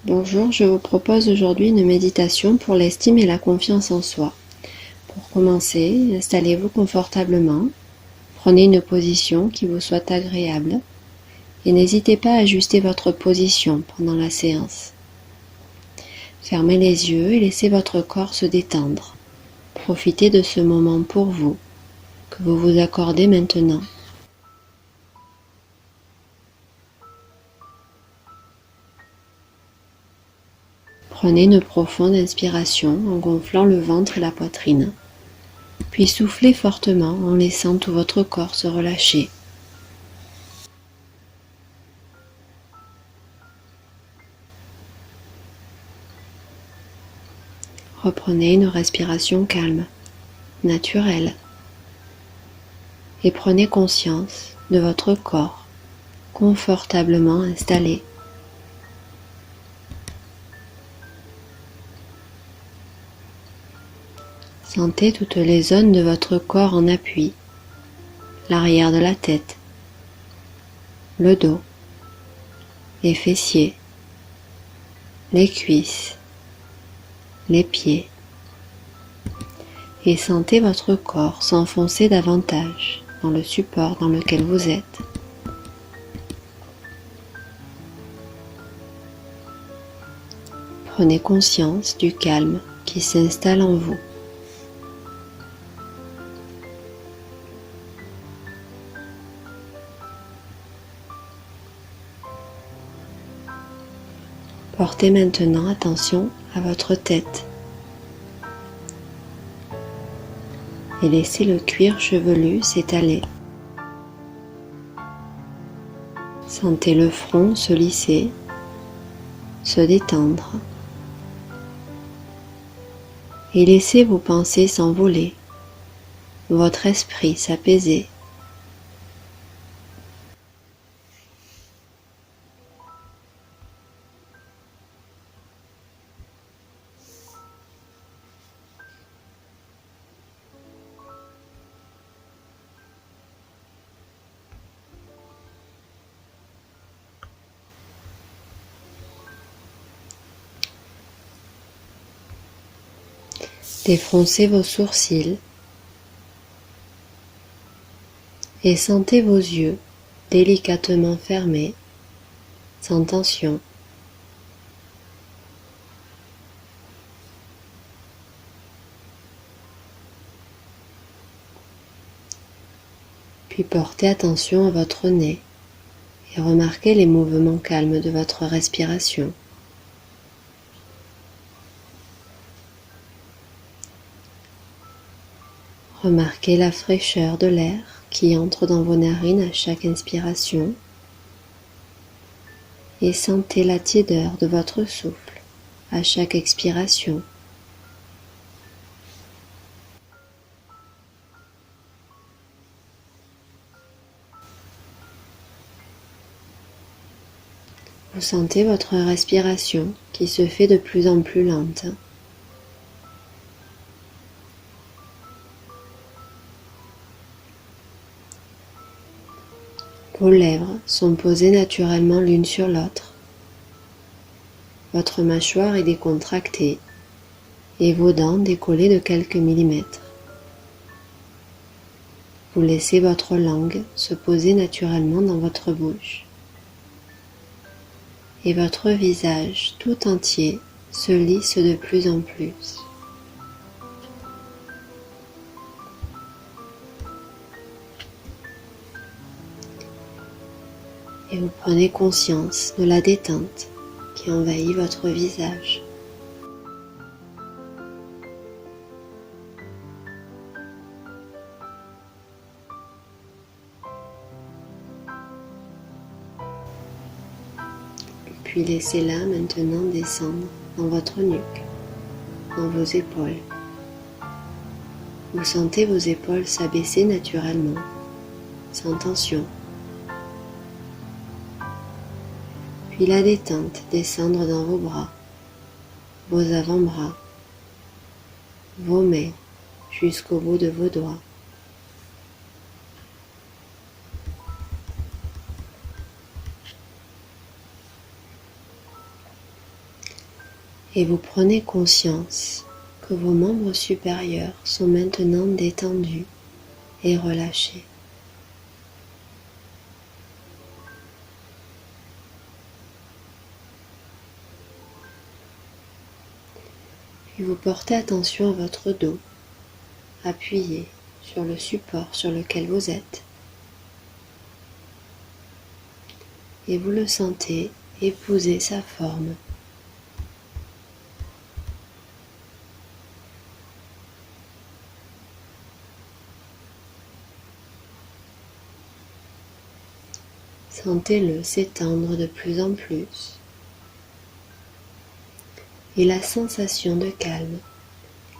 Bonjour, je vous propose aujourd'hui une méditation pour l'estime et la confiance en soi. Pour commencer, installez-vous confortablement, prenez une position qui vous soit agréable et n'hésitez pas à ajuster votre position pendant la séance. Fermez les yeux et laissez votre corps se détendre. Profitez de ce moment pour vous, que vous vous accordez maintenant. Prenez une profonde inspiration en gonflant le ventre et la poitrine, puis soufflez fortement en laissant tout votre corps se relâcher. Reprenez une respiration calme, naturelle, et prenez conscience de votre corps confortablement installé. Sentez toutes les zones de votre corps en appui, l'arrière de la tête, le dos, les fessiers, les cuisses, les pieds, et sentez votre corps s'enfoncer davantage dans le support dans lequel vous êtes. Prenez conscience du calme qui s'installe en vous. Portez maintenant attention à votre tête et laissez le cuir chevelu s'étaler. Sentez le front se lisser, se détendre et laissez vos pensées s'envoler, votre esprit s'apaiser. Défroncez vos sourcils et sentez vos yeux délicatement fermés, sans tension. Puis portez attention à votre nez et remarquez les mouvements calmes de votre respiration. Remarquez la fraîcheur de l'air qui entre dans vos narines à chaque inspiration et sentez la tiédeur de votre souffle à chaque expiration. Vous sentez votre respiration qui se fait de plus en plus lente. Vos lèvres sont posées naturellement l'une sur l'autre. Votre mâchoire est décontractée et vos dents décollées de quelques millimètres. Vous laissez votre langue se poser naturellement dans votre bouche. Et votre visage tout entier se lisse de plus en plus. Et vous prenez conscience de la détente qui envahit votre visage. Puis laissez-la maintenant descendre dans votre nuque, dans vos épaules. Vous sentez vos épaules s'abaisser naturellement, sans tension. Puis la détente descendre dans vos bras, vos avant-bras, vos mains jusqu'au bout de vos doigts. et vous prenez conscience que vos membres supérieurs sont maintenant détendus et relâchés. Puis vous portez attention à votre dos, appuyé sur le support sur lequel vous êtes. Et vous le sentez épouser sa forme. Sentez-le s'étendre de plus en plus. Et la sensation de calme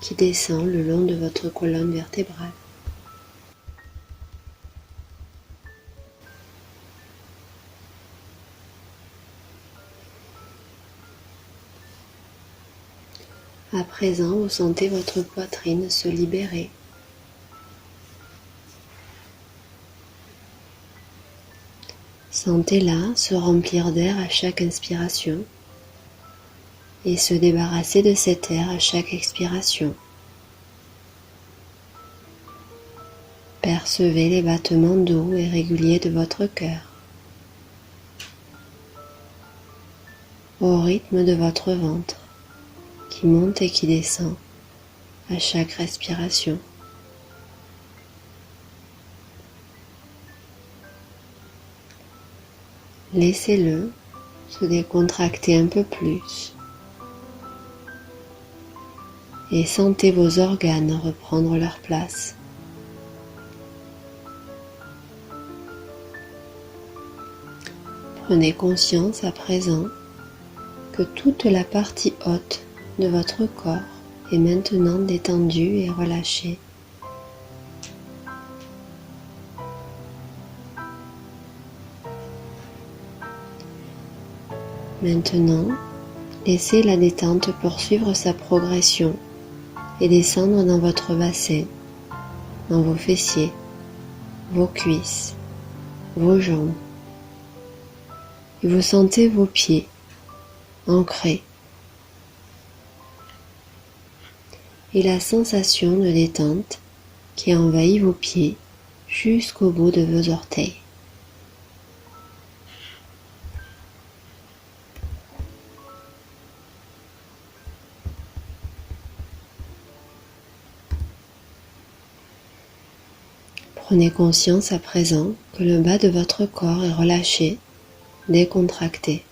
qui descend le long de votre colonne vertébrale. À présent, vous sentez votre poitrine se libérer. Sentez-la se remplir d'air à chaque inspiration et se débarrasser de cet air à chaque expiration. Percevez les battements doux et réguliers de votre cœur au rythme de votre ventre qui monte et qui descend à chaque respiration. Laissez-le se décontracter un peu plus et sentez vos organes reprendre leur place. Prenez conscience à présent que toute la partie haute de votre corps est maintenant détendue et relâchée. Maintenant, laissez la détente poursuivre sa progression et descendre dans votre bassin, dans vos fessiers, vos cuisses, vos jambes. Et vous sentez vos pieds ancrés. Et la sensation de détente qui envahit vos pieds jusqu'au bout de vos orteils. Prenez conscience à présent que le bas de votre corps est relâché, décontracté.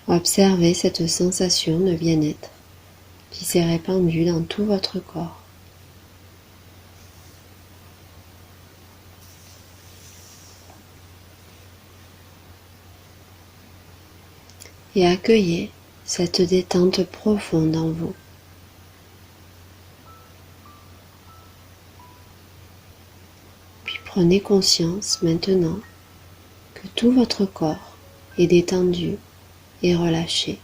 Observez cette sensation de bien-être qui s'est répandue dans tout votre corps. Et accueillez cette détente profonde en vous. Puis prenez conscience maintenant que tout votre corps est détendu et relâché.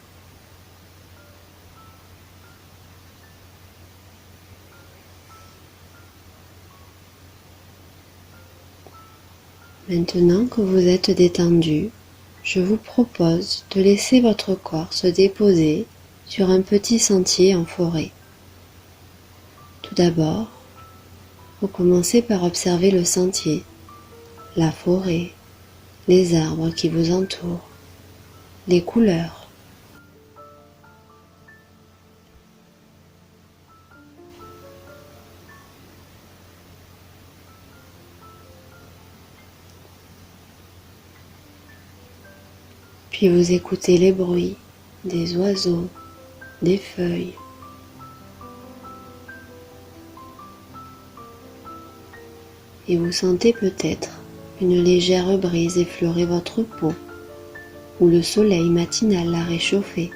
Maintenant que vous êtes détendu, je vous propose de laisser votre corps se déposer sur un petit sentier en forêt. Tout d'abord, vous commencez par observer le sentier, la forêt, les arbres qui vous entourent, les couleurs. Puis vous écoutez les bruits des oiseaux, des feuilles. Et vous sentez peut-être une légère brise effleurer votre peau, ou le soleil matinal la réchauffer.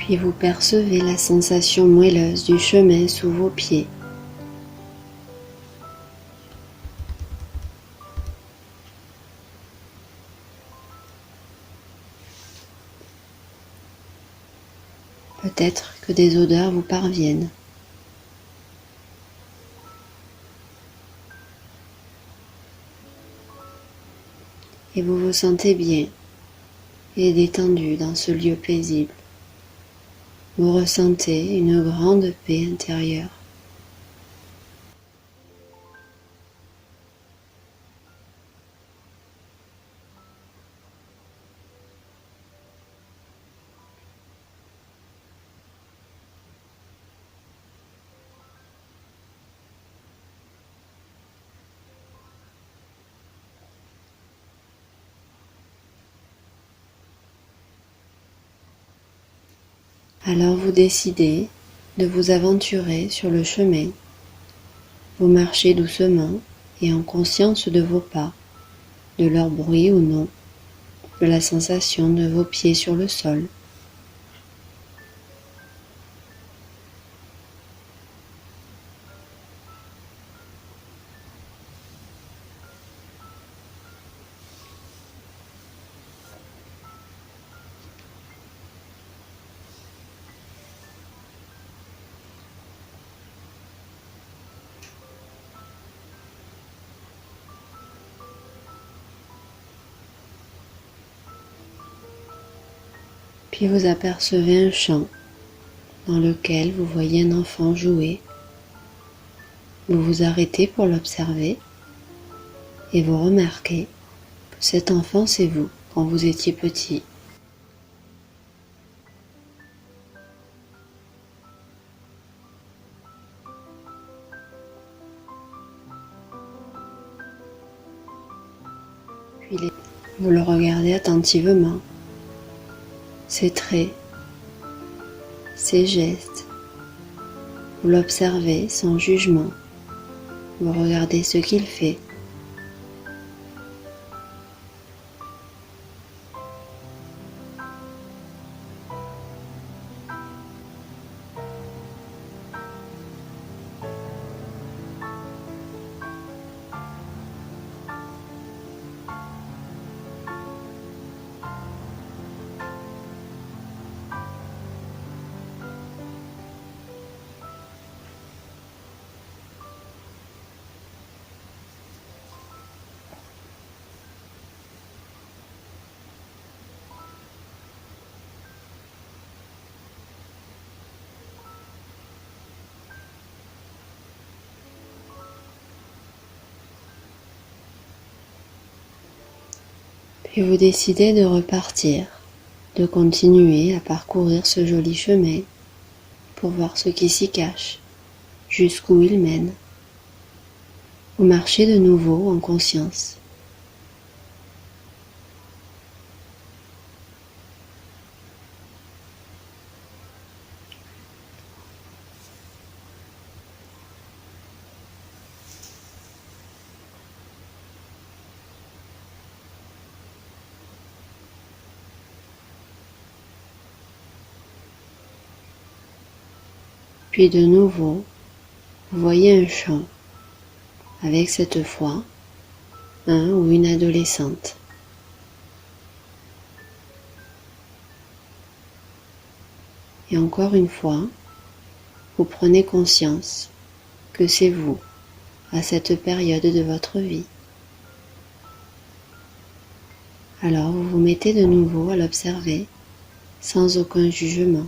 Puis vous percevez la sensation moelleuse du chemin sous vos pieds. Peut-être que des odeurs vous parviennent. Et vous vous sentez bien et détendu dans ce lieu paisible. Vous ressentez une grande paix intérieure. Alors vous décidez de vous aventurer sur le chemin. Vous marchez doucement et en conscience de vos pas, de leur bruit ou non, de la sensation de vos pieds sur le sol. Puis vous apercevez un champ dans lequel vous voyez un enfant jouer. Vous vous arrêtez pour l'observer et vous remarquez que cet enfant c'est vous quand vous étiez petit. Puis vous le regardez attentivement, ses traits, ses gestes. Vous l'observez sans jugement. Vous regardez ce qu'il fait. Puis vous décidez de repartir, de continuer à parcourir ce joli chemin pour voir ce qui s'y cache, jusqu'où il mène. Vous marchez de nouveau en conscience. Puis de nouveau, vous voyez un champ, avec cette fois un ou une adolescente. Et encore une fois, vous prenez conscience que c'est vous à cette période de votre vie. Alors vous vous mettez de nouveau à l'observer sans aucun jugement.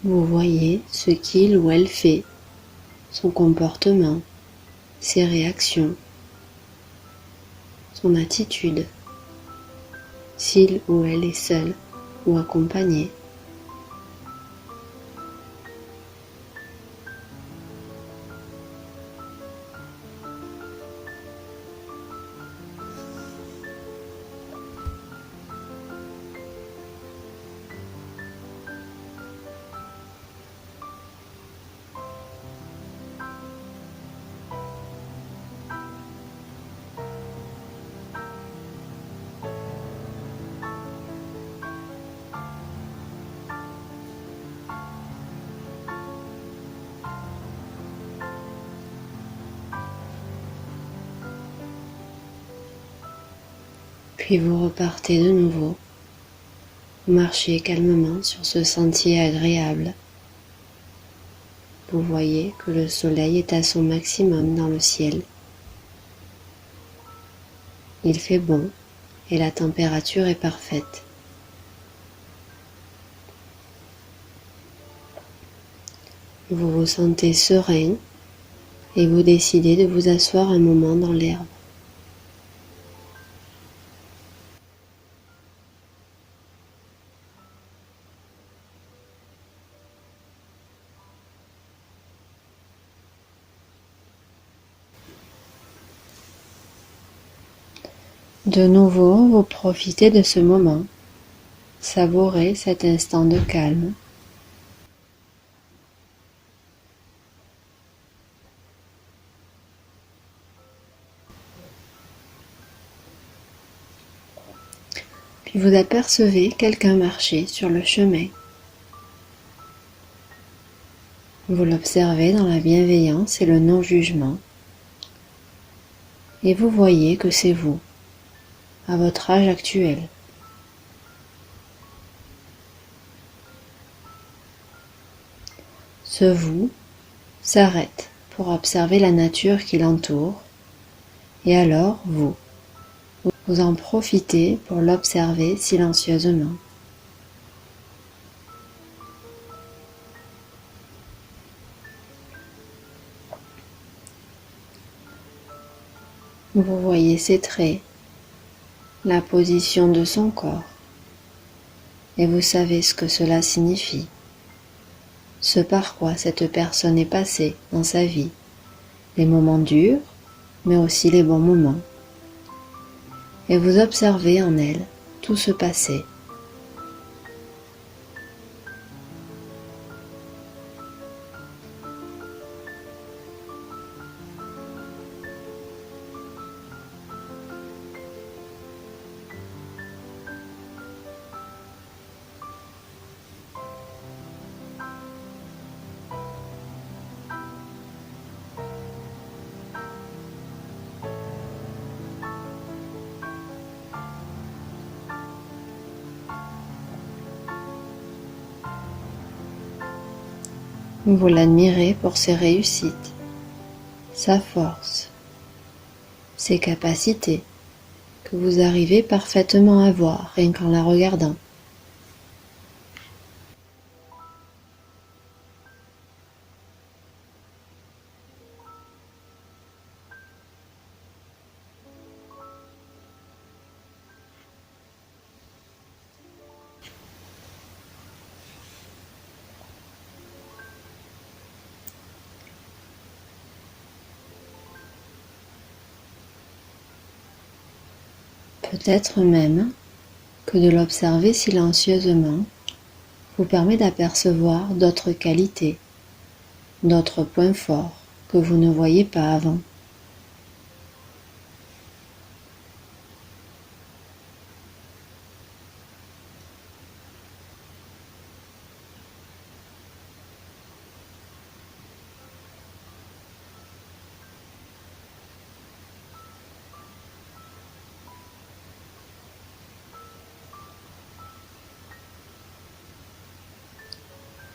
Vous voyez ce qu'il ou elle fait, son comportement, ses réactions, son attitude, s'il ou elle est seul ou accompagné. Puis vous repartez de nouveau. Vous marchez calmement sur ce sentier agréable. Vous voyez que le soleil est à son maximum dans le ciel. Il fait bon et la température est parfaite. Vous vous sentez serein et vous décidez de vous asseoir un moment dans l'herbe. De nouveau, vous profitez de ce moment, savourez cet instant de calme. Puis vous apercevez quelqu'un marcher sur le chemin. Vous l'observez dans la bienveillance et le non-jugement, et vous voyez que c'est vous, à votre âge actuel. Ce vous s'arrête pour observer la nature qui l'entoure, et alors vous en profitez pour l'observer silencieusement. Vous voyez ses traits, la position de son corps, et vous savez ce que cela signifie, ce par quoi cette personne est passée dans sa vie, les moments durs, mais aussi les bons moments. Et vous observez en elle tout ce passé. Vous l'admirez pour ses réussites, sa force, ses capacités que vous arrivez parfaitement à voir rien qu'en la regardant. Peut-être même que de l'observer silencieusement vous permet d'apercevoir d'autres qualités, d'autres points forts que vous ne voyez pas avant.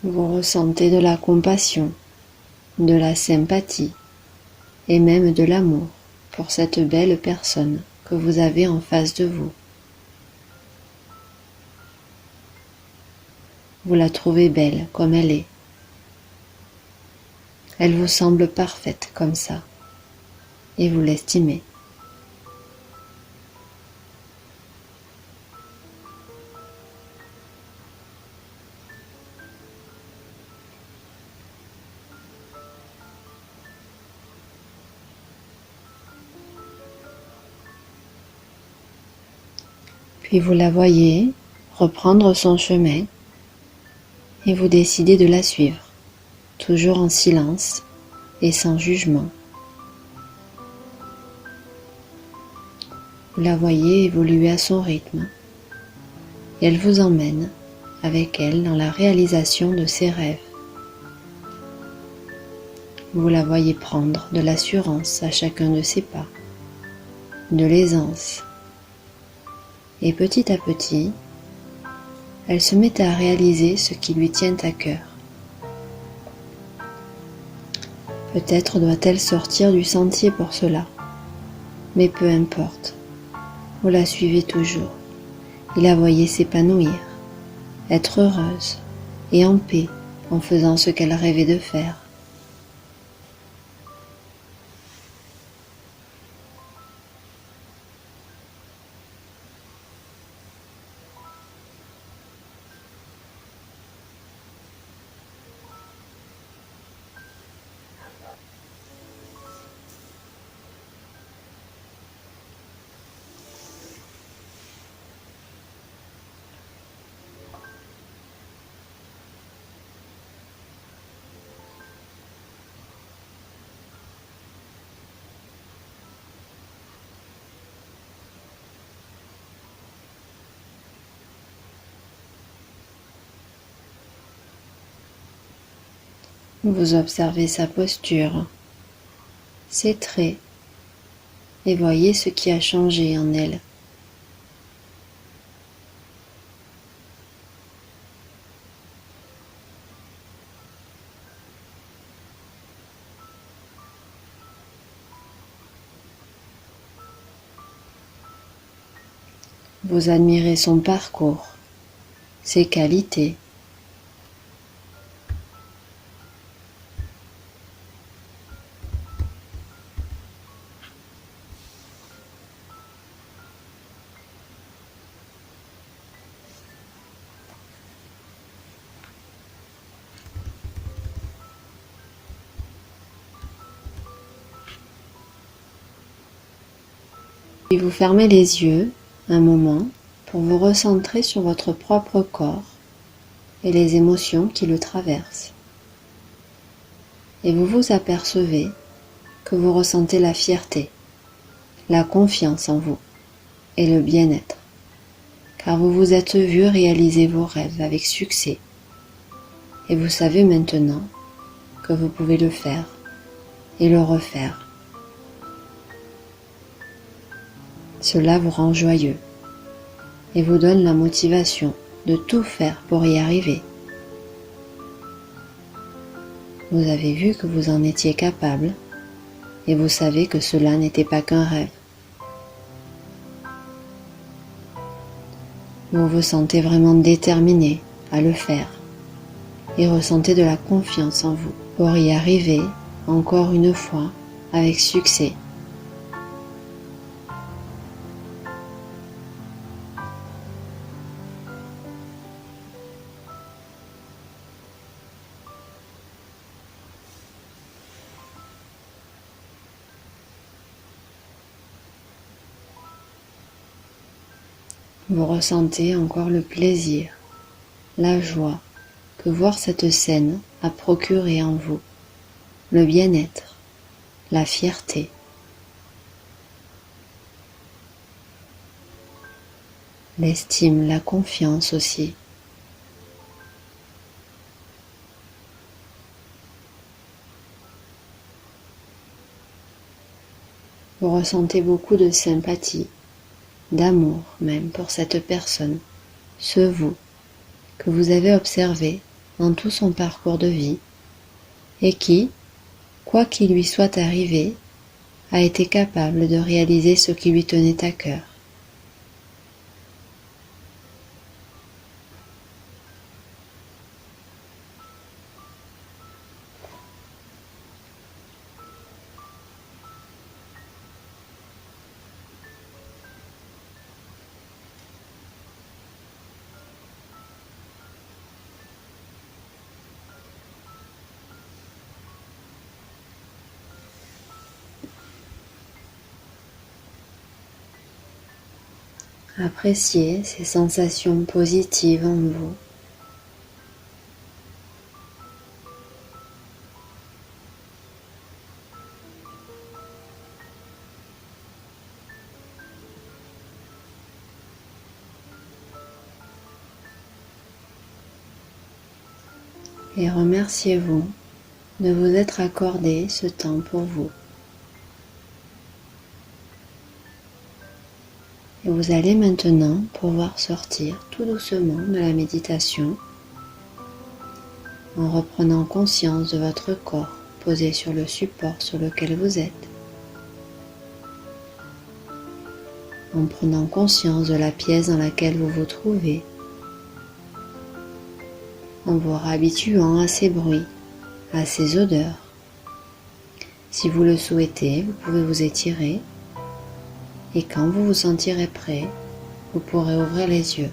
Vous ressentez de la compassion, de la sympathie et même de l'amour pour cette belle personne que vous avez en face de vous. Vous la trouvez belle comme elle est. Elle vous semble parfaite comme ça, et vous l'estimez. Puis vous la voyez reprendre son chemin et vous décidez de la suivre, toujours en silence et sans jugement. Vous la voyez évoluer à son rythme et elle vous emmène avec elle dans la réalisation de ses rêves. Vous la voyez prendre de l'assurance à chacun de ses pas, de l'aisance, Et petit à petit, elle se met à réaliser ce qui lui tient à cœur. Peut-être doit-elle sortir du sentier pour cela, mais peu importe, vous la suivez toujours et la voyez s'épanouir, être heureuse et en paix en faisant ce qu'elle rêvait de faire. Vous observez sa posture, ses traits, et voyez ce qui a changé en elle. Vous admirez son parcours, ses qualités. Puis vous fermez les yeux un moment pour vous recentrer sur votre propre corps et les émotions qui le traversent. Et vous vous apercevez que vous ressentez la fierté, la confiance en vous et le bien-être, car vous vous êtes vu réaliser vos rêves avec succès et vous savez maintenant que vous pouvez le faire et le refaire. Cela vous rend joyeux et vous donne la motivation de tout faire pour y arriver. Vous avez vu que vous en étiez capable et vous savez que cela n'était pas qu'un rêve. Vous vous sentez vraiment déterminé à le faire et ressentez de la confiance en vous pour y arriver encore une fois avec succès. Vous ressentez encore le plaisir, la joie que voir cette scène a procuré en vous, le bien-être, la fierté. L'estime, la confiance aussi. Vous ressentez beaucoup de sympathie, d'amour même pour cette personne, ce vous, que vous avez observé dans tout son parcours de vie et qui, quoi qu'il lui soit arrivé, a été capable de réaliser ce qui lui tenait à cœur. Appréciez ces sensations positives en vous. Et remerciez-vous de vous être accordé ce temps pour vous. Et vous allez maintenant pouvoir sortir tout doucement de la méditation en reprenant conscience de votre corps posé sur le support sur lequel vous êtes, en prenant conscience de la pièce dans laquelle vous vous trouvez, en vous réhabituant à ces bruits, à ces odeurs. Si vous le souhaitez, vous pouvez vous étirer et quand vous vous sentirez prêt, vous pourrez ouvrir les yeux.